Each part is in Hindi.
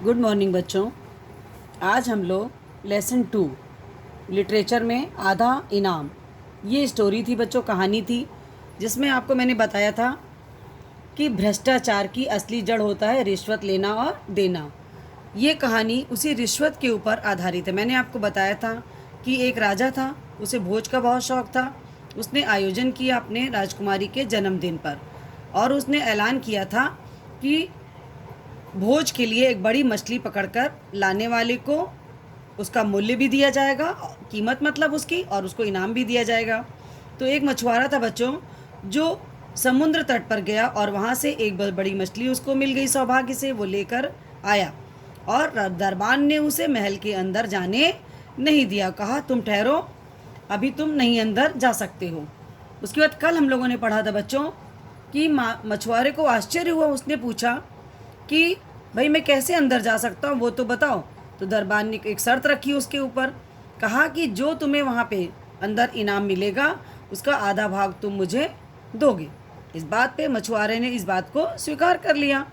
गुड मॉर्निंग बच्चों। आज हम लोग लेसन 2 लिटरेचर में आधा इनाम, ये स्टोरी थी बच्चों, कहानी थी जिसमें आपको मैंने बताया था कि भ्रष्टाचार की असली जड़ होता है रिश्वत लेना और देना। ये कहानी उसी रिश्वत के ऊपर आधारित है। मैंने आपको बताया था कि एक राजा था, उसे भोज का बहुत शौक था। उसने आयोजन किया अपने राजकुमारी के जन्मदिन पर और उसने ऐलान किया था कि भोज के लिए एक बड़ी मछली पकड़कर लाने वाले को उसका मूल्य भी दिया जाएगा, कीमत मतलब उसकी, और उसको इनाम भी दिया जाएगा। तो एक मछुआरा था बच्चों, जो समुद्र तट पर गया और वहाँ से एक बहुत बड़ी मछली उसको मिल गई, सौभाग्य से वो लेकर आया। और दरबान ने उसे महल के अंदर जाने नहीं दिया, कहा तुम ठहरो, अभी तुम नहीं अंदर जा सकते हो। उसके बाद कल हम लोगों ने पढ़ा था बच्चों कि मछुआरे को आश्चर्य हुआ। उसने पूछा कि भाई मैं कैसे अंदर जा सकता हूँ, वो तो बताओ। तो दरबान ने एक शर्त रखी उसके ऊपर, कहा कि जो तुम्हें वहाँ पे अंदर इनाम मिलेगा उसका आधा भाग तुम मुझे दोगे। इस बात पे मछुआरे ने इस बात को स्वीकार कर लिया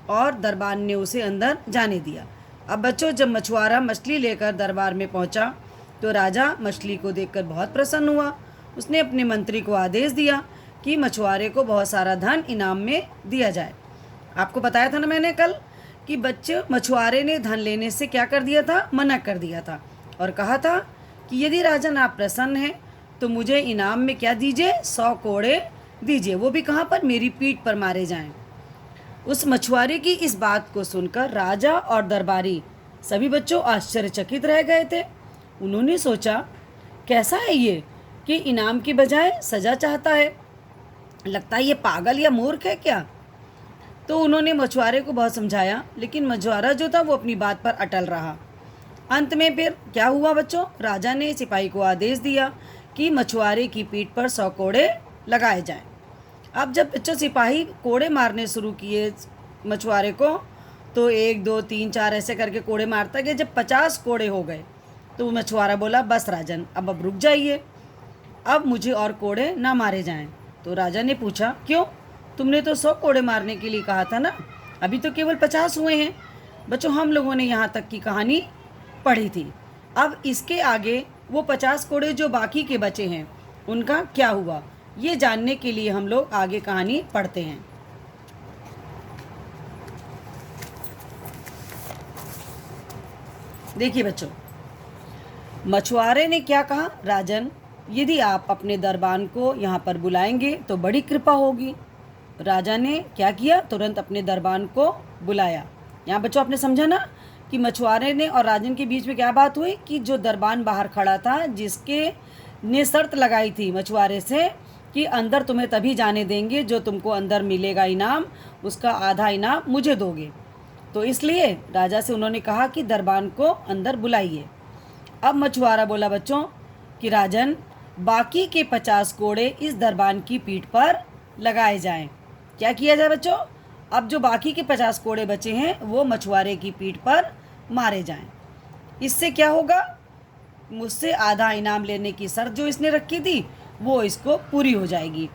और दरबान ने उसे अंदर जाने दिया। अब बच्चों, जब मछुआरा मछली लेकर दरबार में पहुँचा तो राजा मछली को देखकर बहुत प्रसन्न हुआ। उसने अपने मंत्री को आदेश दिया कि मछुआरे को बहुत सारा धन इनाम में दिया जाए। आपको बताया था ना मैंने कल कि बच्चे मछुआरे ने धन लेने से क्या कर दिया था, मना कर दिया था और कहा था कि यदि राजन आप प्रसन्न हैं तो मुझे इनाम में क्या दीजिए, 100 कोड़े दीजिए, वो भी कहाँ पर, मेरी पीठ पर मारे जाएं। उस मछुआरे की इस बात को सुनकर राजा और दरबारी सभी बच्चों आश्चर्यचकित रह गए थे। उन्होंने सोचा कैसा है ये कि इनाम की बजाय सजा चाहता है, लगता है ये पागल या मूर्ख है क्या। तो उन्होंने मछुआरे को बहुत समझाया, लेकिन मछुआरा जो था वो अपनी बात पर अटल रहा। अंत में फिर क्या हुआ बच्चों, राजा ने सिपाही को आदेश दिया कि मछुआरे की पीठ पर 100 कोड़े लगाए जाएं। अब जब बच्चों सिपाही कोड़े मारने शुरू किए मछुआरे को, तो 1 2 3 4 ऐसे करके कोड़े मारता गया। जब 50 कोड़े हो गए तो मछुआरा बोला बस राजन, अब रुक जाइए, अब मुझे और कोड़े ना मारे जाएं। तो राजा ने पूछा क्यों, तुमने तो 100 कोड़े मारने के लिए कहा था ना, अभी तो केवल 50 हुए हैं। बच्चों, हम लोगों ने यहाँ तक की कहानी पढ़ी थी। अब इसके आगे वो 50 कोड़े जो बाकी के बचे हैं उनका क्या हुआ, ये जानने के लिए हम लोग आगे कहानी पढ़ते हैं। देखिए बच्चों, मछुआरे ने क्या कहा, राजन यदि आप अपने दरबान को यहाँ पर बुलाएंगे तो बड़ी कृपा होगी। राजा ने क्या किया, तुरंत अपने दरबान को बुलाया। यहाँ बच्चों आपने समझा ना कि मछुआरे ने और राजन के बीच में क्या बात हुई कि जो दरबान बाहर खड़ा था, जिसके ने शर्त लगाई थी मछुआरे से कि अंदर तुम्हें तभी जाने देंगे जो तुमको अंदर मिलेगा इनाम, उसका आधा इनाम मुझे दोगे। तो इसलिए राजा से उन्होंने कहा कि दरबान को अंदर बुलाइए। अब मछुआरा बोला बच्चों कि राजन बाकी के 50 कोड़े इस दरबान की पीठ पर लगाए जाएं। क्या किया जाए बच्चों, अब जो बाकी के 50 कोड़े बचे हैं वो मछुआरे की पीठ पर मारे जाएं। इससे क्या होगा, मुझसे आधा इनाम लेने की शर्त जो इसने रखी थी वो इसको पूरी हो जाएगी।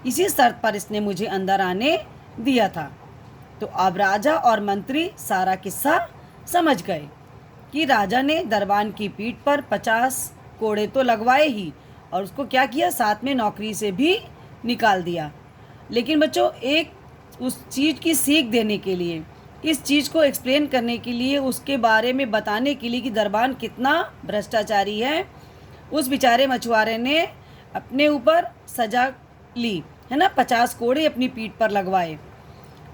इसी शर्त पर इसने मुझे अंदर आने दिया था। तो अब राजा और मंत्री सारा किस्सा समझ गए कि राजा ने दरबान की पीठ पर 50 कोड़े तो लगवाए ही, और उसको क्या किया, साथ में नौकरी से भी निकाल दिया। लेकिन बच्चों, एक उस चीज़ की सीख देने के लिए, इस चीज़ को एक्सप्लेन करने के लिए, उसके बारे में बताने के लिए कि दरबान कितना भ्रष्टाचारी है, उस बेचारे मछुआरे ने अपने ऊपर सजा ली है ना, 50 कोड़े अपनी पीठ पर लगवाए।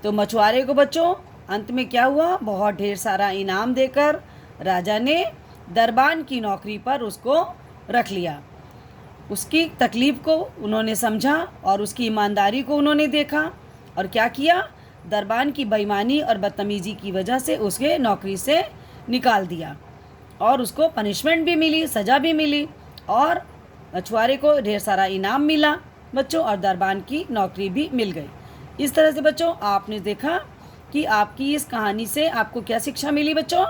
तो मछुआरे को बच्चों अंत में क्या हुआ, बहुत ढेर सारा इनाम देकर राजा ने दरबान की नौकरी पर उसको रख लिया। उसकी तकलीफ़ को उन्होंने समझा और उसकी ईमानदारी को उन्होंने देखा और क्या किया, दरबान की बेईमानी और बदतमीज़ी की वजह से उसके नौकरी से निकाल दिया और उसको पनिशमेंट भी मिली, सज़ा भी मिली और मछुआरे को ढेर सारा इनाम मिला बच्चों, और दरबान की नौकरी भी मिल गई। इस तरह से बच्चों आपने देखा कि आपकी इस कहानी से आपको क्या शिक्षा मिली बच्चों,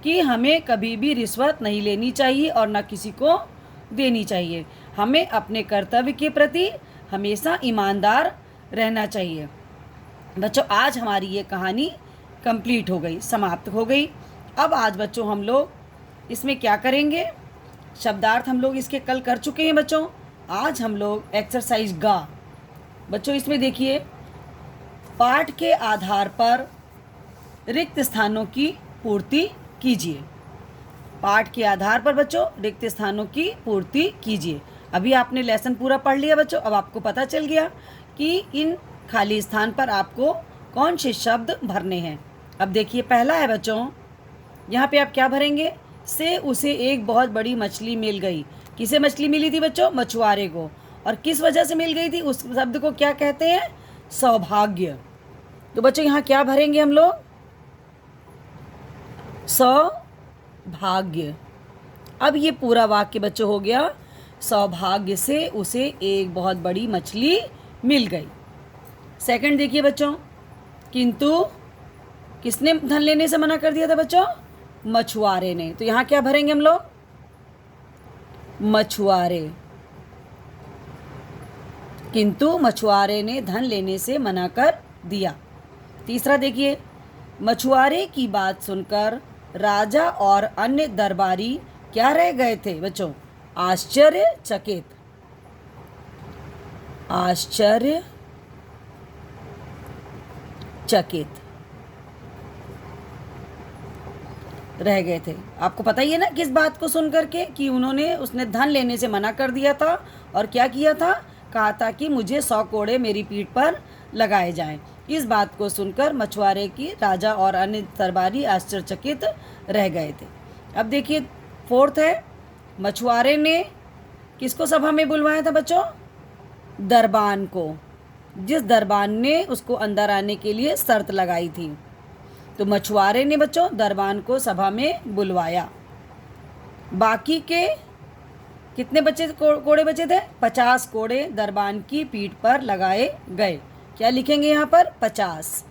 कि हमें कभी भी रिश्वत नहीं लेनी चाहिए और ना किसी को देनी चाहिए। हमें अपने कर्तव्य के प्रति हमेशा ईमानदार रहना चाहिए। बच्चों, आज हमारी ये कहानी कंप्लीट हो गई, समाप्त हो गई। अब आज बच्चों हम लोग इसमें क्या करेंगे, शब्दार्थ हम लोग इसके कल कर चुके हैं बच्चों। आज हम लोग एक्सरसाइज गा बच्चों, इसमें देखिए पाठ के आधार पर रिक्त स्थानों की पूर्ति कीजिए। पाठ के आधार पर बच्चों रिक्त स्थानों की पूर्ति कीजिए। अभी आपने लेसन पूरा पढ़ लिया बच्चों, अब आपको पता चल गया कि इन खाली स्थान पर आपको कौन से शब्द भरने हैं। अब देखिए पहला है बच्चों, यहाँ पे आप क्या भरेंगे, से उसे एक बहुत बड़ी मछली मिल गई। किसे मछली मिली थी बच्चों, मछुआरे को। और किस वजह से मिल गई थी, उस शब्द को क्या कहते हैं, सौभाग्य। तो बच्चों यहाँ क्या भरेंगे हम लोग, सौभाग्य। अब ये पूरा वाक्य बच्चों हो गया, सौभाग्य से उसे एक बहुत बड़ी मछली मिल गई। सेकंड देखिए बच्चों, किंतु किसने धन लेने से मना कर दिया था बच्चों, मछुआरे ने। तो यहाँ क्या भरेंगे हम लोग, मछुआरे। किंतु मछुआरे ने धन लेने से मना कर दिया। तीसरा देखिए, मछुआरे की बात सुनकर राजा और अन्य दरबारी क्या रह गए थे बच्चों, आश्चर्यचकित। आश्चर्यचकित रह गए थे। आपको पता ही है ना किस बात को सुन करके, कि उसने धन लेने से मना कर दिया था और क्या किया था, कहा था कि मुझे 100 कोड़े मेरी पीठ पर लगाए जाएं। इस बात को सुनकर मछुआरे की राजा और अन्य दरबारी आश्चर्यचकित रह गए थे। अब देखिए फोर्थ है, मछुआरे ने किसको सभा में बुलवाया था बच्चों, दरबान को, जिस दरबान ने उसको अंदर आने के लिए शर्त लगाई थी। तो मछुआरे ने बच्चों दरबान को सभा में बुलवाया। बाकी के कितने कोड़े बचे थे, 50 कोड़े दरबान की पीठ पर लगाए गए। क्या लिखेंगे यहाँ पर, 50।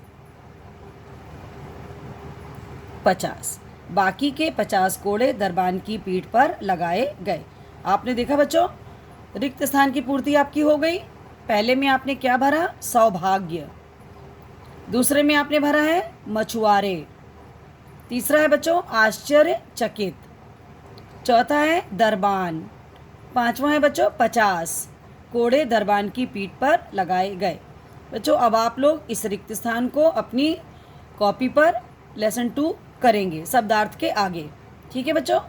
बाकी के 50 कोड़े दरबान की पीठ पर लगाए गए। आपने देखा बच्चों, रिक्त स्थान की पूर्ति आपकी हो गई। पहले में आपने क्या भरा, सौभाग्य। दूसरे में आपने भरा है मछुआरे। तीसरा है बच्चों आश्चर्यचकित। चौथा है दरबान। पांचवा है बच्चों 50 कोड़े दरबान की पीठ पर लगाए गए। बच्चों अब आप लोग इस रिक्त स्थान को अपनी कॉपी पर लेसन 2 करेंगे शब्दार्थ के आगे, ठीक है बच्चों।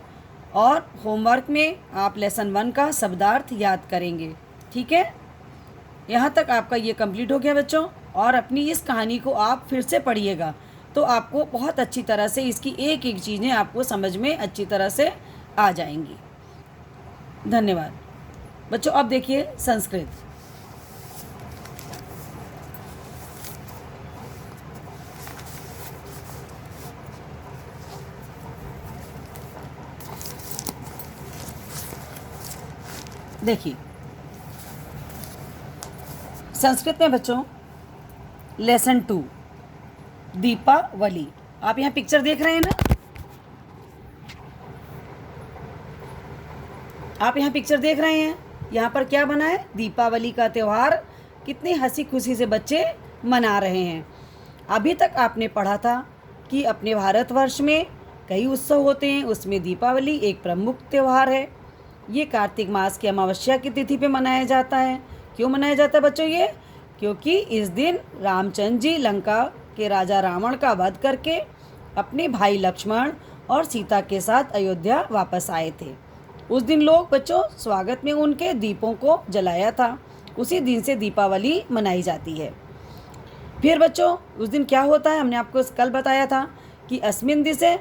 और होमवर्क में आप लेसन 1 का शब्दार्थ याद करेंगे, ठीक है। यहाँ तक आपका ये कंप्लीट हो गया बच्चों। और अपनी इस कहानी को आप फिर से पढ़िएगा तो आपको बहुत अच्छी तरह से इसकी एक एक चीज़ें आपको समझ में अच्छी तरह से आ जाएंगी। धन्यवाद बच्चों। अब देखिए संस्कृत। देखिए संस्कृत में बच्चों लेसन 2 दीपावली। आप यहाँ पिक्चर देख रहे हैं ना, आप यहाँ पिक्चर देख रहे हैं। यहाँ पर क्या बना है, दीपावली का त्यौहार कितनी हंसी खुशी से बच्चे मना रहे हैं। अभी तक आपने पढ़ा था कि अपने भारतवर्ष में कई उत्सव होते हैं, उसमें दीपावली एक प्रमुख त्यौहार है। ये कार्तिक मास की अमावस्या की तिथि पे मनाया जाता है। क्यों मनाया जाता है बच्चों ये, क्योंकि इस दिन रामचंद्र जी लंका के राजा रावण का वध करके अपने भाई लक्ष्मण और सीता के साथ अयोध्या वापस आए थे। उस दिन लोग बच्चों स्वागत में उनके दीपों को जलाया था। उसी दिन से दीपावली मनाई जाती है। फिर बच्चों उस दिन क्या होता है, हमने आपको कल बताया था कि अस्मिन दिसे,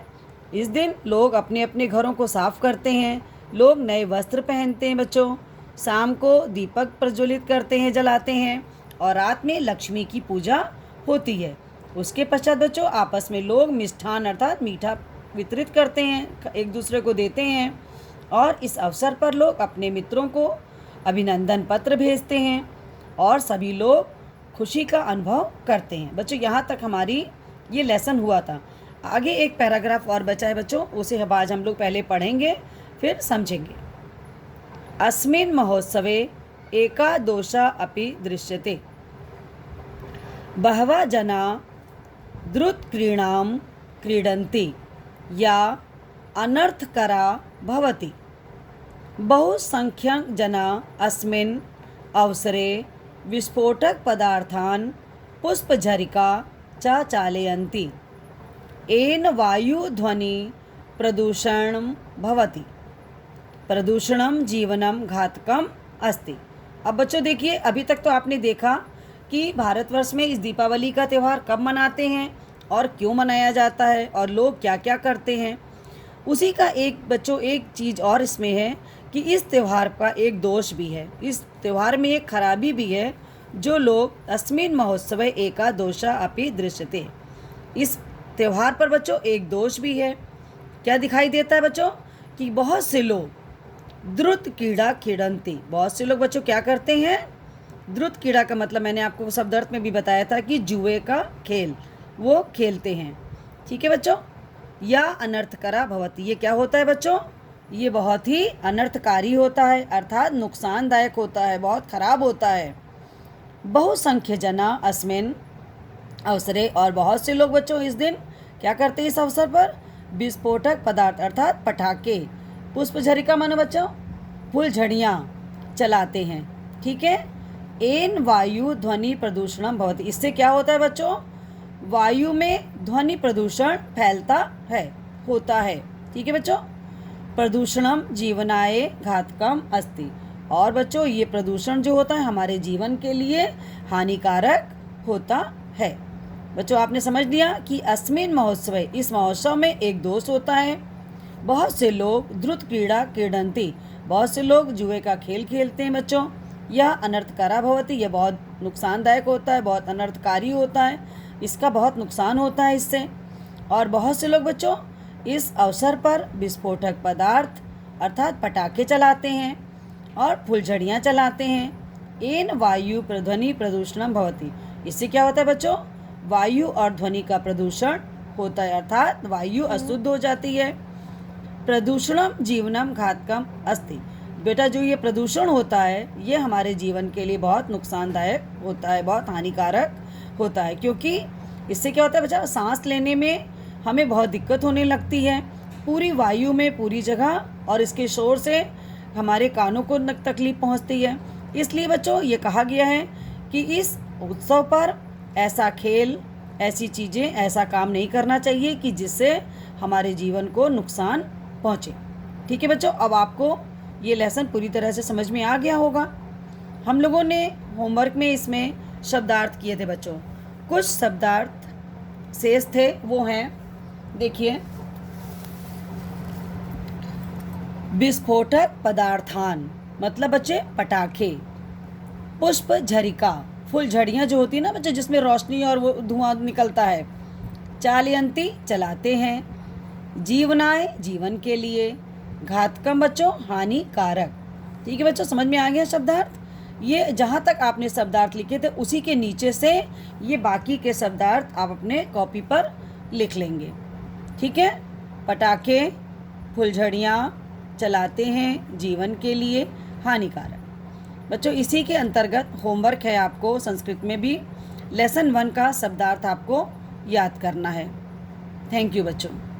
इस दिन लोग अपने अपने घरों को साफ करते हैं, लोग नए वस्त्र पहनते हैं बच्चों, शाम को दीपक प्रज्वलित करते हैं, जलाते हैं, और रात में लक्ष्मी की पूजा होती है। उसके पश्चात बच्चों आपस में लोग मिष्ठान अर्थात मीठा वितरित करते हैं, एक दूसरे को देते हैं, और इस अवसर पर लोग अपने मित्रों को अभिनंदन पत्र भेजते हैं और सभी लोग खुशी का अनुभव करते हैं। बच्चों यहाँ तक हमारी ये लेसन हुआ था। आगे एक पैराग्राफ और बचा है बच्चों, उसे आज हम लोग पहले पढ़ेंगे फिर समझेंगे। अस्मिन् महोत्सवे एकादोषा अपि दृश्यते, बहवः जना द्रुत क्रीडां क्रीडन्ति या अनर्थकरा भवति। बहुसंख्यकजना अस्मिन् अवसरे विस्फोटकपदार्थान् पुष्पझरिका च चालयन्ति। येन वायुध्वनि प्रदूषणं भवति। प्रदूषणं जीवनं घातकम् अस्ति। अब बच्चों देखिए, अभी तक तो आपने देखा कि भारतवर्ष में इस दीपावली का त्यौहार कब मनाते हैं और क्यों मनाया जाता है और लोग क्या क्या करते हैं। उसी का एक बच्चों एक चीज़ और इसमें है कि इस त्यौहार का एक दोष भी है, इस त्यौहार में एक खराबी भी है, जो लोग अस्मिन् महोत्सवे एका दोषा अपि दृश्यते। इस त्यौहार पर बच्चों एक दोष भी है। क्या दिखाई देता है बच्चों कि बहुत से लोग द्रुत क्रीड़ा क्रीडन्ति, बहुत से लोग बच्चों क्या करते हैं, द्रुत क्रीड़ा का मतलब मैंने आपको शब्दार्थ में भी बताया था कि जुए का खेल वो खेलते हैं। ठीक है बच्चों। या अनर्थकरा भवति, ये क्या होता है बच्चों, ये बहुत ही अनर्थकारी होता है, अर्थात नुकसानदायक होता है, बहुत खराब होता है। बहुसंख्य जना अस्मिन् अवसरे, और बहुत से लोग बच्चों इस दिन क्या करते हैं, इस अवसर पर विस्फोटक पदार्थ अर्थात पटाखे, पुष्पझरिका मानो बच्चों फुलझड़ियाँ चलाते हैं। ठीक है। एन वायु ध्वनि प्रदूषणम भवति, इससे क्या होता है बच्चों, वायु में ध्वनि प्रदूषण फैलता है, होता है। ठीक है बच्चों। प्रदूषणम जीवनाय घातकम अस्ति, और बच्चों ये प्रदूषण जो होता है हमारे जीवन के लिए हानिकारक होता है। बच्चों आपने समझ लिया कि अस्मिन् महोत्सव, इस महोत्सव में एक दोष होता है। बहुत से लोग द्रुत क्रीड़ा क्रीडन्ति, बहुत से लोग जुए का खेल खेलते हैं बच्चों। यह अनर्थकरा भवति, यह बहुत नुकसानदायक होता है, बहुत अनर्थकारी होता है, इसका बहुत नुकसान होता है इससे। और बहुत से लोग बच्चों इस अवसर पर विस्फोटक पदार्थ अर्थात पटाखे चलाते हैं और फुलझड़ियाँ चलाते हैं। एन वायु ध्वनि प्रदूषणम भवति, इससे क्या होता है बच्चों, वायु और ध्वनि का प्रदूषण होता है, अर्थात वायु अशुद्ध हो जाती है। प्रदूषणम जीवनम घातकम अस्ति, बेटा जो ये प्रदूषण होता है ये हमारे जीवन के लिए बहुत नुकसानदायक होता है, बहुत हानिकारक होता है, क्योंकि इससे क्या होता है बच्चा, सांस लेने में हमें बहुत दिक्कत होने लगती है, पूरी वायु में पूरी जगह, और इसके शोर से हमारे कानों को तकलीफ पहुंचती है। इसलिए बच्चों ये कहा गया है कि इस उत्सव पर ऐसा खेल, ऐसी चीज़ें, ऐसा काम नहीं करना चाहिए कि जिससे हमारे जीवन को नुकसान पहुँचे। ठीक है बच्चों, अब आपको ये लेसन पूरी तरह से समझ में आ गया होगा। हम लोगों ने होमवर्क में इसमें शब्दार्थ किए थे बच्चों, कुछ शब्दार्थ शेष थे, वो हैं, देखिए, विस्फोटक पदार्थान मतलब बच्चे पटाखे, पुष्प झरिका फुलझड़ियाँ जो होती है ना बच्चे जिसमें रोशनी और वो धुआं निकलता है, चालयंती चलाते हैं, जीवनाय जीवन के लिए, घातकम बच्चों हानिकारक। ठीक है बच्चों, समझ में आ गया शब्दार्थ। ये जहाँ तक आपने शब्दार्थ लिखे थे उसी के नीचे से ये बाकी के शब्दार्थ आप अपने कॉपी पर लिख लेंगे। ठीक है। पटाखे फुलझड़ियाँ चलाते हैं, जीवन के लिए हानिकारक। बच्चों इसी के अंतर्गत होमवर्क है आपको संस्कृत में भी लेसन 1 का शब्दार्थ आपको याद करना है। थैंक यू बच्चों।